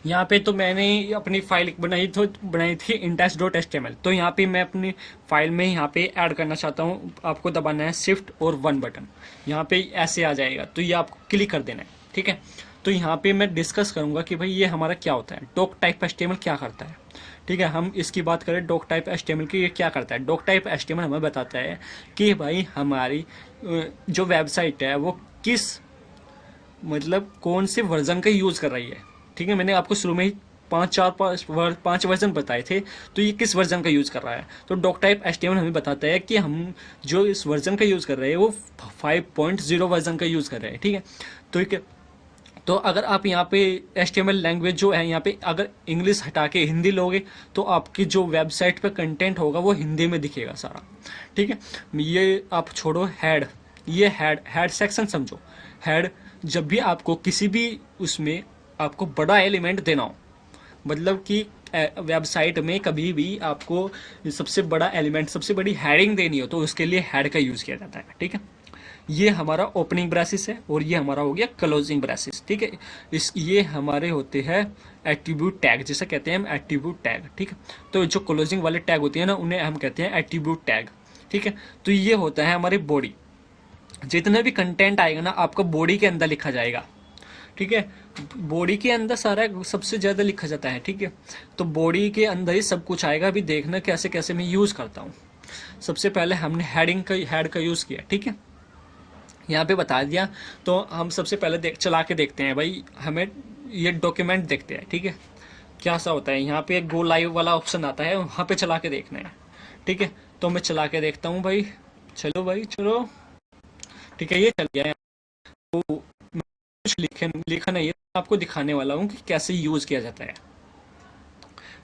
यहाँ पे तो मैंने अपनी फाइल बनाई थी index.html। तो यहाँ पे मैं अपनी फाइल में यहाँ पे ऐड करना चाहता हूँ। आपको दबाना है शिफ्ट और 1 बटन, यहाँ पे ऐसे आ जाएगा, तो ये आपको क्लिक कर देना है। ठीक है, तो यहाँ पे मैं डिस्कस करूँगा कि भाई ये हमारा क्या होता है, डॉक टाइप HTML क्या करता है। ठीक है, हम इसकी बात करें डॉक टाइप HTML की, ये क्या करता है। डॉक टाइप HTML हमें बताता है कि भाई हमारी जो वेबसाइट है वो किस, मतलब कौन से वर्जन का यूज़ कर रही है। ठीक है, मैंने आपको शुरू में ही पाँच वर्जन बताए थे, तो ये किस वर्जन का यूज़ कर रहा है। तो डॉक टाइप HTML हमें बताता है कि हम जो इस वर्जन का यूज़ कर रहे हैं वो 5.0 वर्जन का यूज़ कर रहे हैं। ठीक है, तो अगर आप यहाँ पे HTML लैंग्वेज जो है, यहाँ पे अगर इंग्लिश हटा के हिंदी लोगे तो आपकी जो वेबसाइट पे कंटेंट होगा वो हिंदी में दिखेगा सारा। ठीक है, ये आप छोड़ो हेड, ये हेड सेक्शन समझो। हेड, जब भी आपको किसी भी उसमें आपको बड़ा एलिमेंट देना हो, मतलब कि वेबसाइट में कभी भी आपको सबसे बड़ा एलिमेंट, सबसे बड़ी हेडिंग देनी हो, तो उसके लिए हेड का यूज़ किया जाता है। ठीक है, ये हमारा ओपनिंग ब्रेसिस है और ये हमारा हो गया क्लोजिंग ब्रेसिस। ठीक है, ये हमारे होते हैं एट्रीब्यूट टैग, जिसे कहते हैं हम एट्रीब्यूट टैग। ठीक है, तो जो क्लोजिंग वाले टैग होते हैं ना, उन्हें हम कहते हैं एट्रीब्यूट टैग। ठीक है, तो ये होता है हमारी बॉडी। जितना भी कंटेंट आएगा ना आपको बॉडी के अंदर लिखा जाएगा। ठीक है, बॉडी के अंदर सारा सबसे ज़्यादा लिखा जाता है। ठीक है, तो बॉडी के अंदर ही सब कुछ आएगा। अभी देखना कैसे कैसे मैं यूज़ करता हूँ। सबसे पहले हमने हेड का यूज़ किया। ठीक है, यहाँ पे बता दिया। तो हम सबसे पहले चला के देखते हैं भाई, हमें ये डॉक्यूमेंट देखते हैं। ठीक है, क्या सा होता है, यहाँ पे गो लाइव वाला ऑप्शन आता है, वहाँ पे चला के देखना है। ठीक है, तो मैं चला के देखता हूँ भाई। चलो भाई चलो, ठीक है, ये चल गया है। तो मैं कुछ लिखा नहीं है, आपको दिखाने वाला हूँ कि कैसे यूज़ किया जाता है।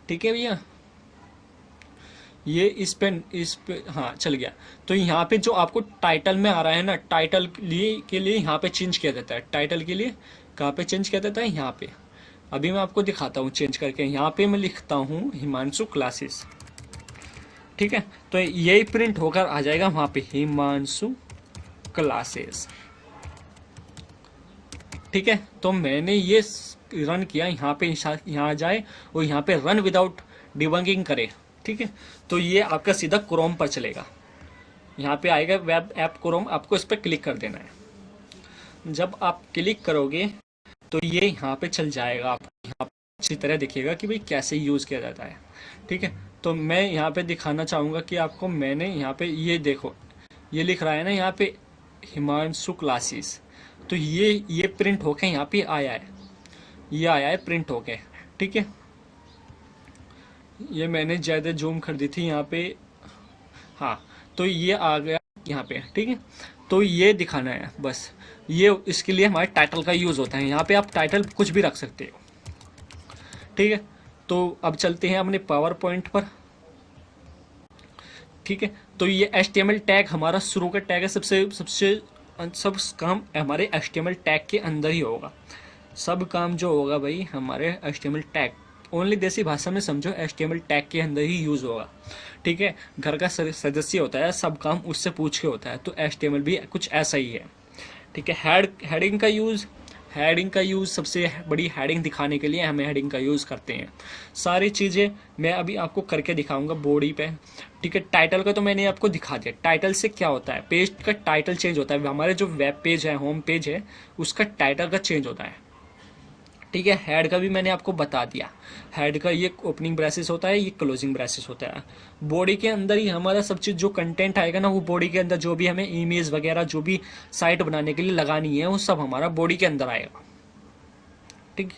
ठीक है भैया, ये इस पे हाँ चल गया। तो यहाँ पे जो आपको टाइटल में आ रहा है ना, टाइटल के लिए यहाँ पे चेंज किया जाता है। टाइटल के लिए कहाँ पे चेंज किया जाता है, यहाँ पे। अभी मैं आपको दिखाता हूँ चेंज करके। यहाँ पे मैं लिखता हूँ हिमांशु क्लासेस। ठीक है, तो यही प्रिंट होकर आ जाएगा वहाँ पे, हिमांशु क्लासेस। ठीक है, तो मैंने ये रन किया, यहाँ पे यहाँ जाए और यहाँ पे रन विदाउट डिबगिंग करे। ठीक है, तो ये आपका सीधा क्रोम पर चलेगा। यहाँ पे आएगा वेब ऐप क्रोम, आपको इस पर क्लिक कर देना है। जब आप क्लिक करोगे तो ये यहाँ पे चल जाएगा। आप यहाँ पे अच्छी तरह दिखेगा कि भाई कैसे यूज़ किया जाता है। ठीक है, तो मैं यहाँ पे दिखाना चाहूँगा कि आपको, मैंने यहाँ पे ये देखो, ये लिख रहा है ना यहाँ पे हिमांशु क्लासेस। तो ये प्रिंट होके यहाँ पे आया है, ये आया है प्रिंट होके। ठीक है, ये मैंने ज़्यादा जूम कर दी थी यहाँ पे। हाँ, तो ये आ गया यहाँ पे। ठीक है, तो ये दिखाना है बस। ये इसके लिए हमारे टाइटल का यूज़ होता है। यहाँ पे आप टाइटल कुछ भी रख सकते हो। ठीक है, तो अब चलते हैं अपने पावर पॉइंट पर। ठीक है, तो ये HTML टैग हमारा शुरू का टैग है। सबसे सबसे सब काम हमारे HTML टैग के अंदर ही होगा। सब काम जो होगा भाई हमारे HTML टैग, ओनली देसी भाषा में समझो, HTML टैग के अंदर ही यूज़ होगा। ठीक है, घर का सदस्य होता है, सब काम उससे पूछ के होता है, तो HTML भी कुछ ऐसा ही है। ठीक है, हेडिंग का यूज़ सबसे बड़ी हेडिंग दिखाने के लिए हमें हेडिंग का यूज़ करते हैं। सारी चीज़ें मैं अभी आपको करके दिखाऊंगा बॉडी पे। ठीक है, टाइटल का तो मैंने आपको दिखा दिया। टाइटल से क्या होता है, पेज का टाइटल चेंज होता है। हमारे जो वेब पेज है, होम पेज है, उसका टाइटल का चेंज होता है। ठीक है, हेड का भी मैंने आपको बता दिया। हेड का ये ओपनिंग ब्रेसिस होता है, ये क्लोजिंग ब्रेसिस होता है। बॉडी के अंदर ही हमारा सब चीज़, जो कंटेंट आएगा ना, वो बॉडी के अंदर जो भी हमें इमेज वगैरह जो भी साइट बनाने के लिए लगानी है, वो सब हमारा बॉडी के अंदर आएगा। ठीक,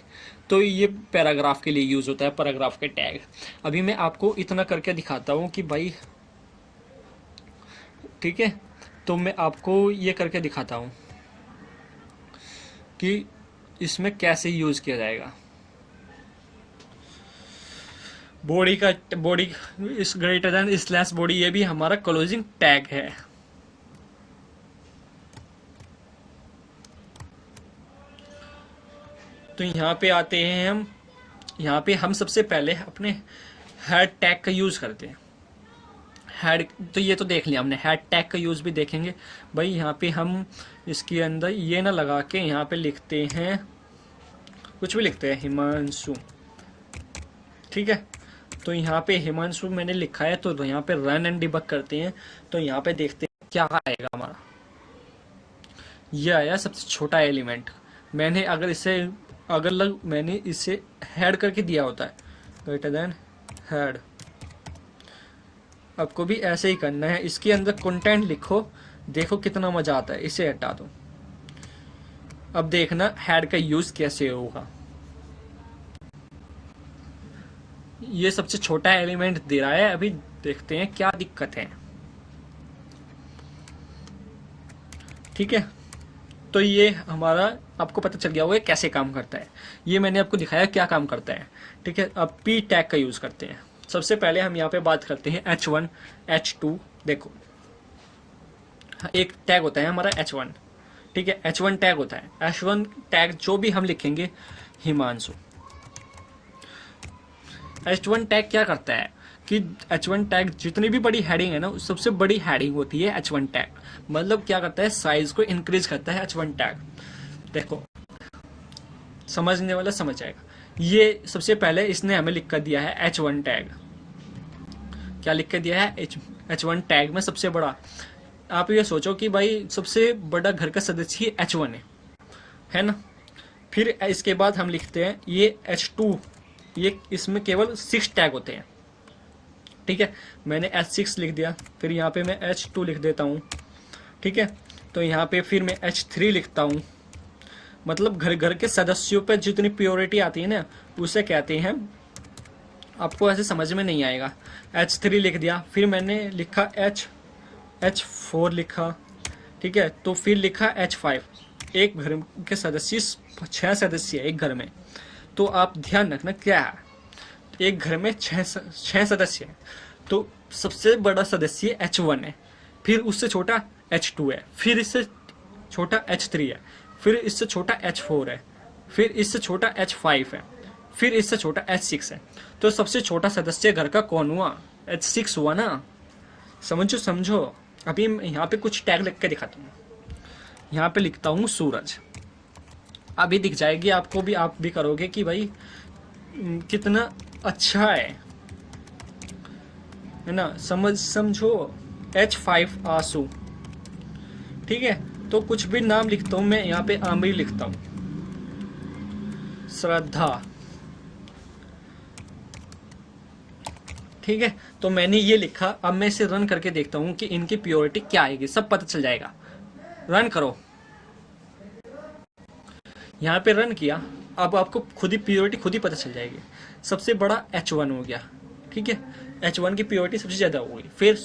तो ये पैराग्राफ के लिए यूज़ होता है, पैराग्राफ के टैग। अभी मैं आपको इतना करके दिखाता हूँ कि भाई, ठीक है, तो मैं आपको ये करके दिखाता हूँ कि इसमें कैसे यूज़ किया जाएगा। बॉडी इस ग्रेटर देन स्लैश बॉडी, ये भी हमारा क्लोजिंग टैग है। तो यहाँ पे आते हैं हम। यहाँ पे हम सबसे पहले अपने हेड टैग का यूज़ करते हैं। हेड, तो ये तो देख लिया हमने, हेड टैग का यूज़ भी देखेंगे भाई। यहाँ पे हम इसके अंदर ये ना लगा के यहाँ पे लिखते हैं, कुछ भी लिखते हैं, हिमांशु। ठीक है। तो यहाँ पे हिमांशु मैंने लिखा है, तो यहाँ पे रन एंड डिबग करते हैं। तो यहाँ पे देखते हैं क्या आएगा हमारा। ये आया सबसे छोटा एलिमेंट। मैंने अगर इसे मैंने इसे हेड करके दिया होता है, ग्रेटर देन हेड। आपको भी ऐसे ही करना है, इसके अंदर कंटेंट लिखो, देखो कितना मजा आता है। इसे हटा दो। अब देखना हेड का यूज कैसे होगा। ये सबसे छोटा एलिमेंट दे रहा है, अभी देखते हैं क्या दिक्कत है। ठीक है, तो ये हमारा आपको पता चल गया होगा कैसे काम करता है। ये मैंने आपको दिखाया क्या काम करता है। ठीक है, अब पी टैग का यूज करते हैं। सबसे पहले हम यहाँ पे बात करते हैं H1 H2। देखो एक टैग होता है हमारा H1। ठीक है, H1 टैग होता है। H1 टैग जो भी हम लिखेंगे हिमांशु। H1 टैग क्या करता है कि H1 टैग जितनी भी बड़ी हेडिंग है ना, सबसे बड़ी हेडिंग होती है H1 टैग। मतलब क्या करता है, साइज को इंक्रीज करता है H1 टैग। देखो समझने वाला समझ जाएगा। ये सबसे पहले इसने हमें लिख कर दिया है H1 टैग। क्या लिख कर दिया है, H1 टैग में सबसे बड़ा। आप ये सोचो कि भाई सबसे बड़ा घर का सदस्य H1 है ना। फिर इसके बाद हम लिखते हैं ये H2। ये इसमें केवल 6 टैग होते हैं। ठीक है, मैंने H6 लिख दिया, फिर यहाँ पे मैं H2 लिख देता हूँ। ठीक है, तो यहाँ पे फिर मैं H3 लिखता हूँ। मतलब घर घर के सदस्यों पर जितनी प्योरिटी आती है ना, उसे कहते हैं। आपको ऐसे समझ में नहीं आएगा। H3 लिख दिया, फिर मैंने लिखा H4 लिखा। ठीक है, तो फिर लिखा H5। एक घर के सदस्य 6 सदस्य है एक घर में। तो आप ध्यान रखना क्या है, एक घर में 6 सदस्य हैं। तो सबसे बड़ा सदस्य H1 है, फिर उससे छोटा H2 है, फिर इससे छोटा H3 है, फिर इससे छोटा H4 है, फिर इससे छोटा H5 है, फिर इससे छोटा H6 है। तो सबसे छोटा सदस्य घर का कौन हुआ, H6 हुआ ना। समझो। अभी यहाँ पे कुछ टैग लिख के दिखाता हूँ। यहाँ पे लिखता हूँ सूरज। अभी दिख जाएगी आपको भी, आप भी करोगे कि भाई कितना अच्छा है ना। समझो H5 आंसू। ठीक है, तो कुछ भी नाम लिखता हूं मैं, यहाँ पे आमरी लिखता हूं, श्रद्धा। ठीक है, तो मैंने ये लिखा। अब मैं इसे रन करके देखता हूं कि इनकी प्योरिटी क्या आएगी, सब पता चल जाएगा। रन करो। यहाँ पे रन किया, अब आपको खुद ही प्योरिटी खुद ही पता चल जाएगी। सबसे बड़ा H1 हो गया। ठीक है, H1 की प्योरिटी सबसे ज़्यादा होगी। फिर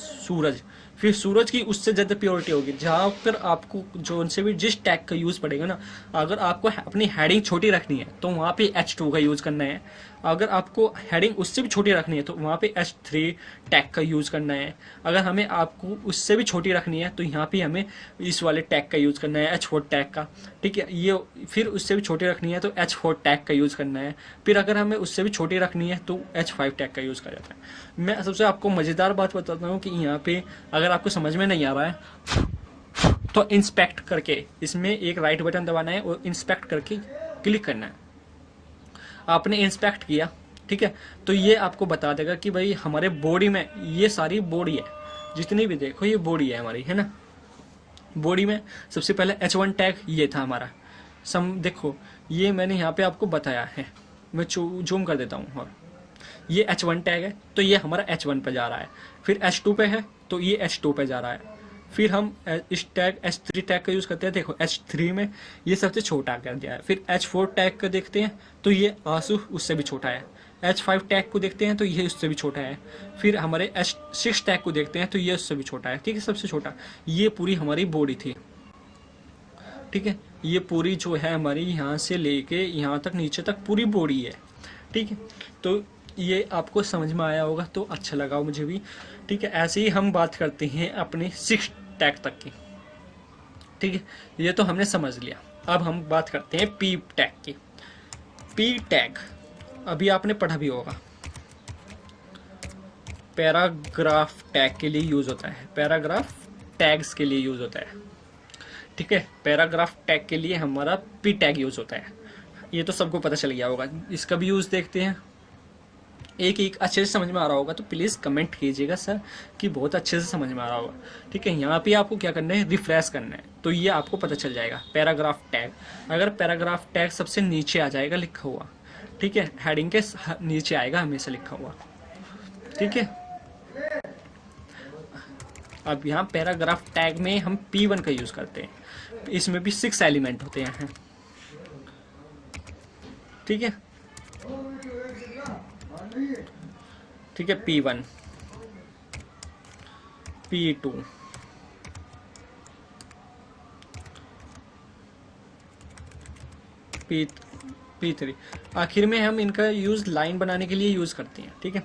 सूरज की उससे ज़्यादा प्योरिटी होगी। जहाँ पर आपको जो उनसे भी जिस टैग का यूज़ पड़ेगा ना, अगर आपको अपनी हेडिंग छोटी रखनी है तो वहाँ पे H2 का यूज़ करना है। अगर आपको हेडिंग उससे भी छोटी रखनी है तो वहाँ पे H3 टैग का यूज़ करना है। अगर हमें आपको उससे भी छोटी रखनी है तो यहाँ पे हमें इस वाले टैग का यूज़ करना है, H4 टैग का। ठीक है, ये फिर उससे भी छोटी रखनी है तो H4 टैग का यूज़ करना है। फिर अगर हमें उससे भी छोटी रखनी है तो H5 टैग का यूज़ किया जाता है। मैं सबसे आपको मज़ेदार बात बताता हूँ कि यहाँ पे अगर आपको समझ में नहीं आ रहा है तो इंस्पेक्ट करके इसमें एक राइट बटन दबाना है और इंस्पेक्ट करके क्लिक करना है। आपने इंस्पेक्ट किया, ठीक है, तो ये आपको बता देगा कि भाई हमारे बॉडी में ये सारी बॉडी है, जितनी भी देखो ये बॉडी है हमारी, है ना। बॉडी में सबसे पहले H1 टैग ये था हमारा। देखो ये मैंने यहाँ पे आपको बताया है, मैं जूम कर देता हूँ। और ये H1 टैग है तो ये हमारा H1 पे जा रहा है। फिर H2 पे है तो ये H2 पे जा रहा है। फिर हम इस टैग H3 टैग का यूज़ करते हैं। देखो H3 में ये सबसे छोटा कर दिया है। फिर H4 टैग का देखते हैं तो ये आंसू उससे भी छोटा है। H5 टैग को देखते हैं तो ये उससे भी छोटा है। फिर हमारे H6 टैग को देखते हैं तो ये उससे भी छोटा है। ठीक है, सबसे छोटा। ये पूरी हमारी बॉडी थी। ठीक है, ये पूरी जो है हमारी यहाँ से लेके यहाँ तक नीचे तक पूरी बॉडी है। ठीक है, तो ये आपको समझ में आया होगा तो अच्छा लगा मुझे भी। ठीक है, ऐसे ही हम बात करते हैं अपने 6 टैग तक की। ठीक है, ये तो हमने समझ लिया। अब हम बात करते हैं पी टैग की। पी टैग अभी आपने पढ़ा भी होगा, पैराग्राफ टैग के लिए यूज होता है। पैराग्राफ टैग्स के लिए यूज होता है। ठीक है, पैराग्राफ टैग के लिए हमारा पी टैग यूज होता है। ये तो सबको पता चल गया होगा। इसका भी यूज देखते हैं। एक एक अच्छे से समझ में आ रहा होगा तो प्लीज़ कमेंट कीजिएगा सर कि बहुत अच्छे से समझ में आ रहा होगा। ठीक है, यहाँ पे आपको क्या करना है, रिफ्रेश करना है, तो ये आपको पता चल जाएगा। पैराग्राफ टैग, अगर पैराग्राफ टैग सबसे नीचे आ जाएगा लिखा हुआ, ठीक है, हेडिंग के नीचे आएगा हमेशा लिखा हुआ। ठीक है, अब यहाँ पैराग्राफ टैग में हम P1 का यूज़ करते हैं, इसमें भी 6 एलिमेंट होते हैं। ठीक है, ठीक है, P1, P2, P3, आखिर में हम इनका यूज़ लाइन बनाने के लिए यूज़ करते हैं। ठीक है,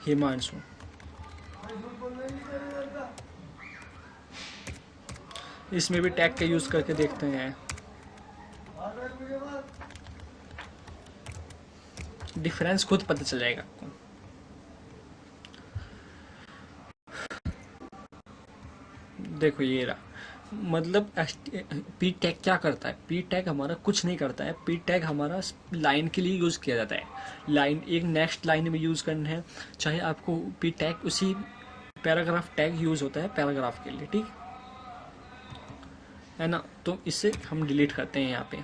हिमांशु, इसमें भी टैग का यूज़ करके देखते हैं, डिफरेंस खुद पता चल जाएगा आपको। देखो ये रहा, मतलब पी टैग क्या करता है, पी टैग हमारा कुछ नहीं करता है, पी टैग हमारा लाइन के लिए यूज़ किया जाता है। लाइन एक नेक्स्ट लाइन में यूज़ करना है, चाहे आपको पी टैग उसी पैराग्राफ टैग यूज़ होता है पैराग्राफ के लिए। ठीक है ना, तो इससे हम डिलीट करते हैं यहाँ पे।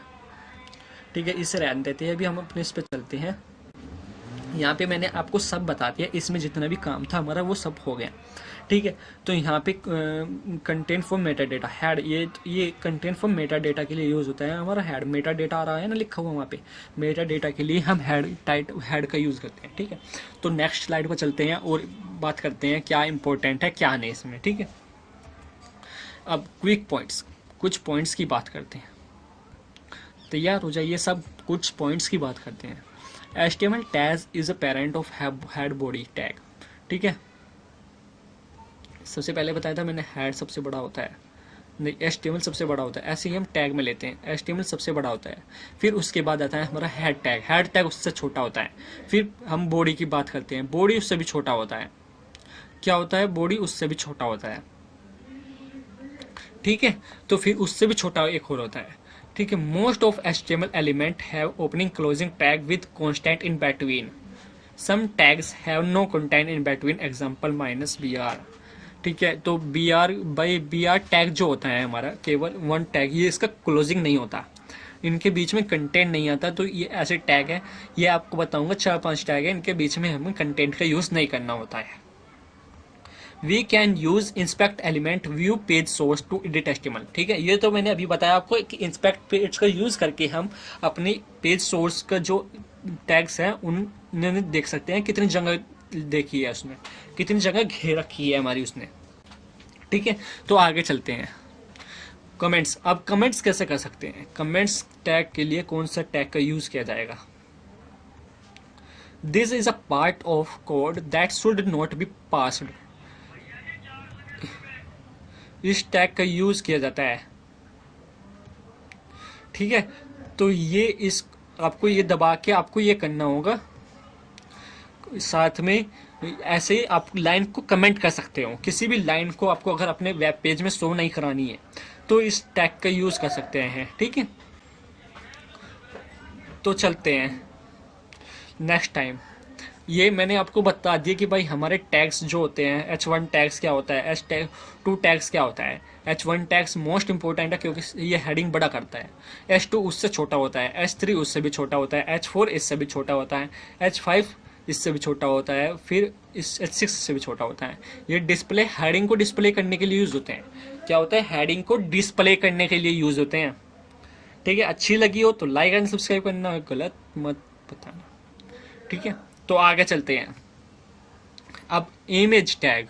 ठीक है, इसे रहने देते हैं। अभी हम अपने इस पे चलते हैं। यहाँ पे मैंने आपको सब बता दिया, इसमें जितना भी काम था हमारा वो सब हो गया। ठीक है, तो यहाँ पे content for Meta data head, ये कंटेंट फॉर मेटा डेटा के लिए यूज़ होता है हमारा हेड। मेटा डेटा आ रहा है ना लिखा हुआ वहाँ पे, मेटा डेटा के लिए हम हेड का यूज़ करते हैं। ठीक है, तो नेक्स्ट स्लाइड पर चलते हैं और बात करते हैं क्या इंपॉर्टेंट है क्या नहीं इसमें। ठीक है, अब क्विक पॉइंट्स, कुछ पॉइंट्स की बात करते हैं। तैयार हो जाइए सब, कुछ पॉइंट्स की बात करते हैं। HTML tag is a parent of head body tag. ठीक है, सबसे पहले बताया था मैंने, हेड सबसे बड़ा होता है, नहीं HTML सबसे बड़ा होता है। ऐसे ही हम टैग में लेते हैं, HTML सबसे बड़ा होता है, फिर उसके बाद आता है हमारा हेड टैग, हेड टैग उससे छोटा होता है, फिर हम बॉडी की बात करते हैं, बॉडी उससे भी छोटा होता है। क्या होता है, बॉडी उससे भी छोटा होता है। ठीक है, तो फिर उससे भी छोटा एक और होता है। ठीक है, most of HTML element have opening closing tag with constant in between, some tags have no content in between, example -br। ठीक है, तो br टैग जो होता है हमारा केवल वन टैग, ये इसका क्लोजिंग नहीं होता, इनके बीच में कंटेंट नहीं आता, तो ये ऐसे टैग है, ये आपको बताऊंगा 4-5 टैग है, इनके बीच में हमें कंटेंट का यूज़ नहीं करना होता है। We can use inspect element view page source to edit HTML। ठीक है, ये तो मैंने अभी बताया आपको कि इंस्पेक्ट पेज का यूज करके हम अपने पेज सोर्स का जो टैग्स हैं उन्हें देख सकते हैं, कितनी जगह देखी है उसने, कितनी जगह घेर रखी है हमारी उसने। ठीक है, तो आगे चलते हैं। कमेंट्स, अब कमेंट्स कैसे कर सकते हैं, कमेंट्स टैग के लिए कौन सा टैग का यूज किया जाएगा। This is a part of code that should not be passed, इस टैग का यूज किया जाता है। ठीक है, तो ये इस आपको ये दबा के आपको ये करना होगा, साथ में ऐसे आप लाइन को कमेंट कर सकते हो, किसी भी लाइन को आपको अगर अपने वेब पेज में शो नहीं करानी है तो इस टैग का यूज कर सकते हैं। ठीक है, तो चलते हैं नेक्स्ट टाइम। ये मैंने आपको बता दिया कि भाई हमारे टैग्स जो होते हैं, H1 टैग्स क्या होता है, H2 टैग्स क्या होता है। H1 टैग्स मोस्ट इंपॉर्टेंट है क्योंकि ये हेडिंग बड़ा करता है, H2 उससे छोटा होता है, H3 उससे भी छोटा होता है, H4 इससे भी छोटा होता है, H5 इससे भी छोटा होता है, फिर इस H6 से भी छोटा होता है। ये डिस्प्ले, हेडिंग को डिस्प्ले करने के लिए यूज़ होते हैं। क्या होता है, हेडिंग को डिस्प्ले करने के लिए यूज़ होते हैं। ठीक है, अच्छी लगी हो तो लाइक एंड सब्सक्राइब करना, गलत मत बताना। ठीक है, तो आगे चलते हैं। अब इमेज टैग,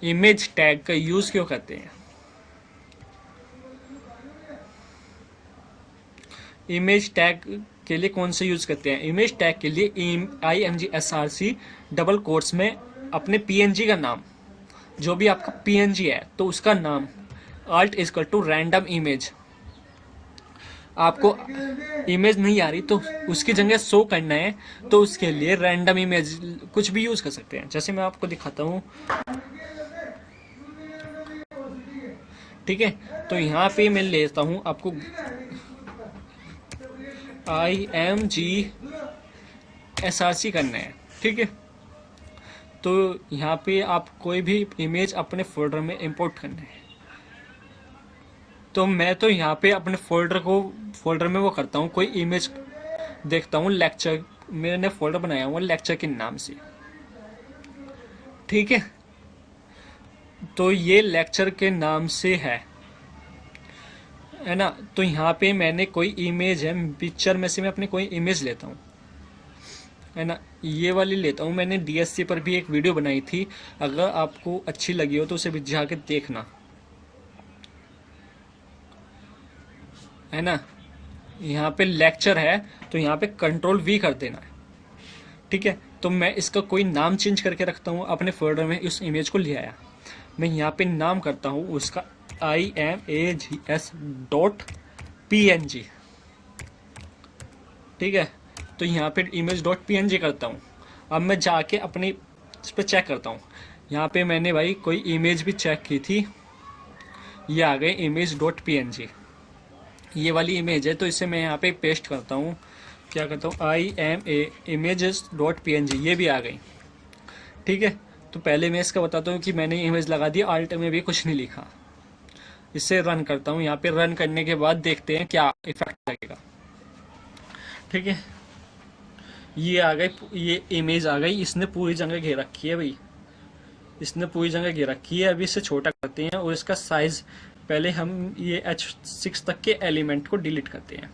इमेज टैग का यूज क्यों करते हैं, इमेज टैग के लिए कौन से यूज करते हैं। इमेज टैग के लिए IMG डबल कोट्स में अपने PNG का नाम, जो भी आपका PNG है तो उसका नाम alt रैंडम इमेज, आपको इमेज नहीं आ रही तो उसकी जगह शो करना है तो उसके लिए रैंडम इमेज कुछ भी यूज कर सकते हैं। जैसे मैं आपको दिखाता हूँ। ठीक है, तो यहाँ पे मैं लेता हूँ आपको, IMG SRC करना है, ठीक है। तो यहाँ पे आप कोई भी इमेज अपने फोल्डर में इंपोर्ट करना है। तो मैं तो यहाँ पे अपने फोल्डर में वो करता हूँ, कोई इमेज देखता हूँ लेक्चर, मैंने फोल्डर बनाया हुआ लेक्चर के नाम से, ठीक है। तो ये लेक्चर के नाम से है ना। तो यहाँ पे मैंने कोई इमेज है, पिक्चर में से मैं अपनी कोई इमेज लेता हूँ, है ना। ये वाली लेता हूँ। मैंने DSC पर भी एक वीडियो बनाई थी, अगर आपको अच्छी लगी हो तो उसे भी जाके देखना, है ना। यहाँ पे लेक्चर है तो यहाँ पे Ctrl+V कर देना है, ठीक है। तो मैं इसका कोई नाम चेंज करके रखता हूँ, अपने फोल्डर में उस इमेज को ले आया, मैं यहाँ पे नाम करता हूँ उसका IMAGS.PNG, ठीक है। तो यहाँ पे image.png करता हूँ। अब मैं जाके अपनी इस पर चेक करता हूँ। यहाँ पे मैंने भाई कोई इमेज भी चेक की थी, ये आ गए image.png, ये वाली इमेज है। तो इसे मैं यहाँ पे पेस्ट करता हूँ, क्या करता हूँ images.png, ये भी आ गई, ठीक है। तो पहले मैं इसका बताता हूँ कि मैंने इमेज लगा दी, आल्ट में भी कुछ नहीं लिखा। इसे रन करता हूँ। यहाँ पे रन करने के बाद देखते हैं क्या इफेक्ट लगेगा, ठीक है। ये आ गई, ये इमेज आ गई, इसने पूरी जगह घेर रखी है भाई, इसने पूरी जगह घेर रखी है। अभी इसे छोटा करते हैं और इसका साइज, पहले हम ये H6 तक के एलिमेंट को डिलीट करते हैं,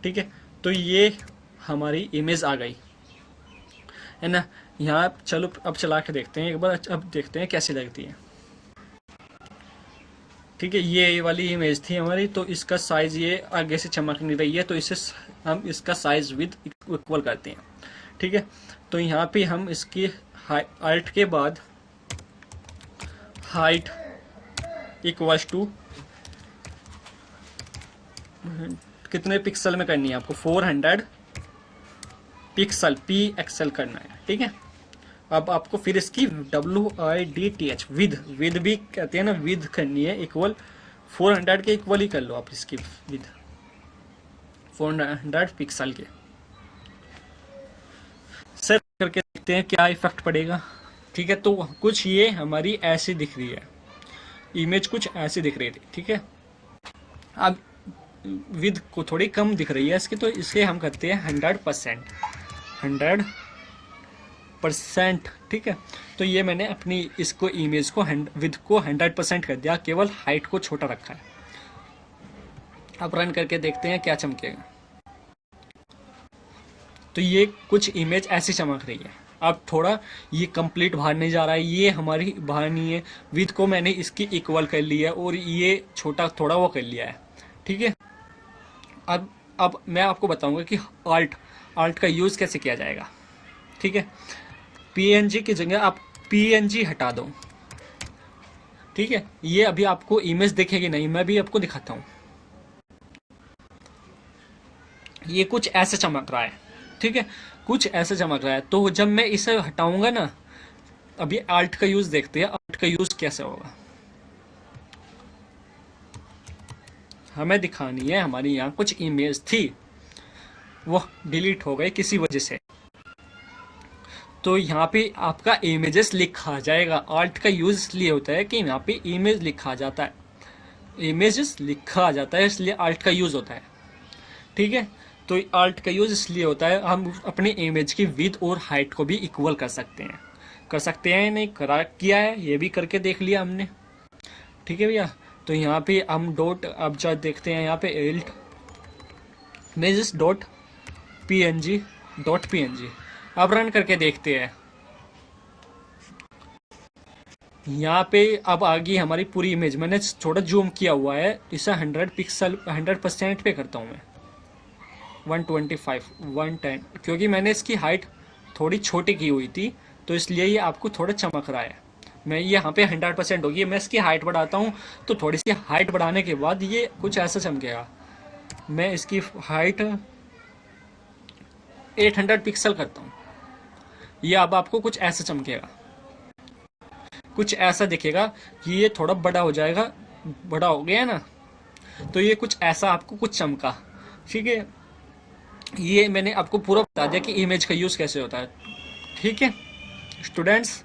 ठीक है। तो ये हमारी इमेज आ गई, है ना। यहाँ चलो अब चला के देखते हैं एक बार, अब देखते हैं कैसी लगती है, ठीक है। ये वाली इमेज थी हमारी, तो इसका साइज ये आगे से चमक नहीं रही है, तो इसे हम इसका साइज विद इक्वल करते हैं, ठीक है। तो यहाँ पे हम इसकी हाइट के बाद हाइट इक्वल्स टू कितने पिक्सल में करनी है आपको, 400 पिक्सल PXL करना है, ठीक है। अब आपको फिर इसकी WIDTH विद भी कहते हैं ना, विद करनी है इक्वल 400 के इक्वल ही कर लो आप इसकी विद 400 पिक्सल के। सेट करके देखते हैं क्या इफेक्ट पड़ेगा, ठीक है। तो कुछ ये हमारी ऐसी दिख रही है इमेज, कुछ ऐसी दिख रही थी, ठीक है। अब विद को थोड़ी कम दिख रही है इसकी, तो इसे हम करते हैं 100%, ठीक है। तो ये मैंने अपनी इसको इमेज को विद को 100% कर दिया, केवल हाइट को छोटा रखा है। अब रन करके देखते हैं क्या चमकेगा। तो ये कुछ इमेज ऐसी चमक रही है। अब थोड़ा ये कंप्लीट बाहर नहीं जा रहा है, ये हमारी बाहर नहीं है। विद को मैंने इसकी इक्वल कर लिया है और ये छोटा थोड़ा वो कर लिया है, ठीक है। अब मैं आपको बताऊंगा कि आल्ट का यूज़ कैसे किया जाएगा, ठीक है। PNG की जगह आप PNG हटा दो, ठीक है। ये अभी आपको इमेज दिखेगी नहीं, मैं भी आपको दिखाता हूँ। ये कुछ ऐसे चमक रहा है, ठीक है, कुछ ऐसे चमक रहा है। तो जब मैं इसे हटाऊंगा ना, अभी आल्ट का यूज़ देखते हैं, आल्ट का यूज़ कैसे होगा। हमें दिखानी है, हमारी यहाँ कुछ इमेज थी, वो डिलीट हो गई किसी वजह से। तो यहाँ पे आपका इमेजेस लिखा जाएगा। आल्ट का यूज़ इसलिए होता है कि यहाँ पे इमेज लिखा जाता है, इमेजेस लिखा जाता है, इसलिए आल्ट का यूज़ होता है, ठीक है। तो आल्ट का यूज़ इसलिए होता है, हम अपनी इमेज की विड्थ और हाइट को भी इक्वल कर सकते हैं, नहीं करा किया है, ये भी करके देख लिया हमने, ठीक है भैया। तो यहाँ पे हम डॉट, अब जब देखते हैं यहाँ पे एल्ट इमेजेस डॉट png, अब रन करके देखते हैं। यहाँ पे अब आ गई हमारी पूरी इमेज। मैंने थोड़ा जूम किया हुआ है, इसे 100% पे करता हूँ मैं, 125 110, क्योंकि मैंने इसकी हाइट थोड़ी छोटी की हुई थी, तो इसलिए ये आपको थोड़ा चमक रहा है। मैं यहाँ पे 100% होगी, मैं इसकी हाइट बढ़ाता हूँ, तो थोड़ी सी हाइट बढ़ाने के बाद ये कुछ ऐसा चमकेगा। मैं इसकी हाइट 800 पिक्सल करता हूँ, ये अब आपको कुछ ऐसा चमकेगा, कुछ ऐसा दिखेगा कि ये थोड़ा बड़ा हो जाएगा, बड़ा हो गया ना, तो ये कुछ ऐसा आपको कुछ चमका, ठीक है। ये मैंने आपको पूरा बता दिया कि इमेज का यूज़ कैसे होता है। ठीक है स्टूडेंट्स,